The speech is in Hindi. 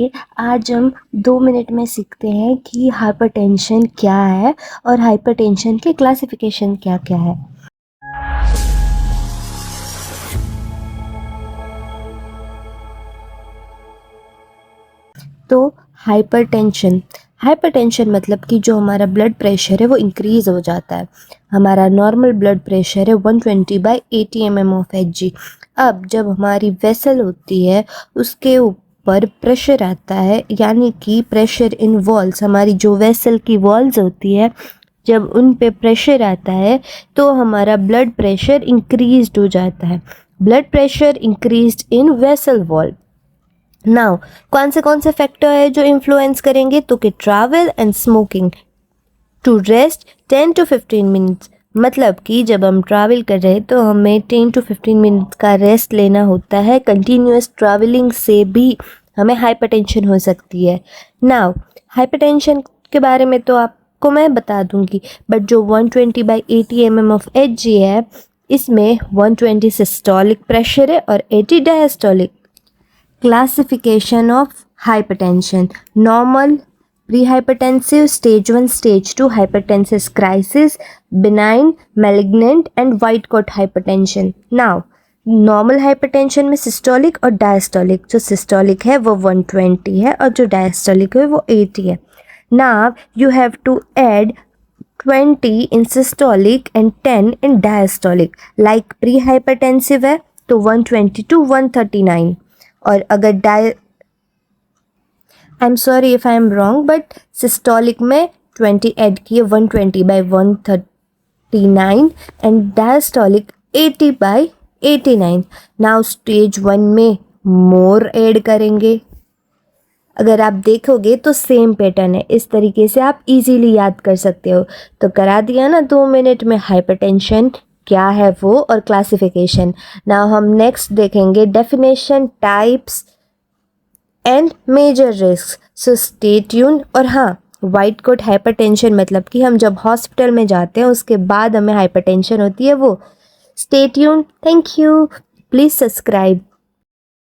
आज हम 2 मिनट में सीखते हैं कि हाइपरटेंशन क्या है और हाइपरटेंशन के क्लासिफिकेशन क्या-क्या है। तो हाइपरटेंशन हाइपरटेंशन मतलब कि जो हमारा ब्लड प्रेशर है वो इंक्रीज़ हो जाता है। हमारा नॉर्मल ब्लड प्रेशर है 120/80 mmHg। अब जब हमारी वेसल होती है उसके ऊपर प्रेशर आता है, यानी कि प्रेशर इन वॉल्स, हमारी जो वेसल की वॉल्स होती है, जब उन पे प्रेशर आता है तो हमारा ब्लड प्रेशर इंक्रीज्ड हो जाता है। Blood pressure increased in vessel wall. Now कौन से फैक्टर है जो इन्फ्लुएंस करेंगे? तो कि travel and smoking. To rest 10 to 15 minutes, मतलब कि जब हम ट्रैवल कर रहे हैं तो हमें 10 to 15 मिनट्स का रेस्ट लेना होता है। कंटिन्यूस ट्रैवलिंग से भी हमें हाइपरटेंशन हो सकती है। नाउ हाइपरटेंशन के बारे में तो आपको मैं बता दूंगी, बट जो 120/80 mmHg है, इसमें 120 सिस्टोलिक प्रेशर है और 80 diastolic. Classification of hypertension: normal, prehypertensive, stage 1, stage 2 hypertensive crisis, benign, malignant and white coat hypertension. Now normal hypertension में सिस्टोलिक और डायस्टोलिक, जो सिस्टोलिक है वो 120 है और जो डायस्टोलिक है वो 80 है। Now you have to add 20 in systolic and 10 in diastolic. Like pre hypertensive है तो 120 to 139, और अगर I am sorry if I am wrong, but systolic में 20 ऐड किए 120/139 एंड डायस्टोलिक 80/89। नाउ स्टेज 1 में मोर ऐड करेंगे। अगर आप देखोगे तो सेम पैटर्न है, इस तरीके से आप इजीली याद कर सकते हो। तो करा दिया ना 2 मिनट में हाइपरटेंशन क्या है वो और क्लासिफिकेशन। नाउ हम नेक्स्ट देखेंगे definition, types and major risk. So stay tune. और हाँ, वाइट कोट हाइपरटेंशन मतलब कि हम जब हॉस्पिटल में जाते हैं उसके बाद हमें हाइपरटेंशन होती है वो। Stay tune. Thank you. Please subscribe.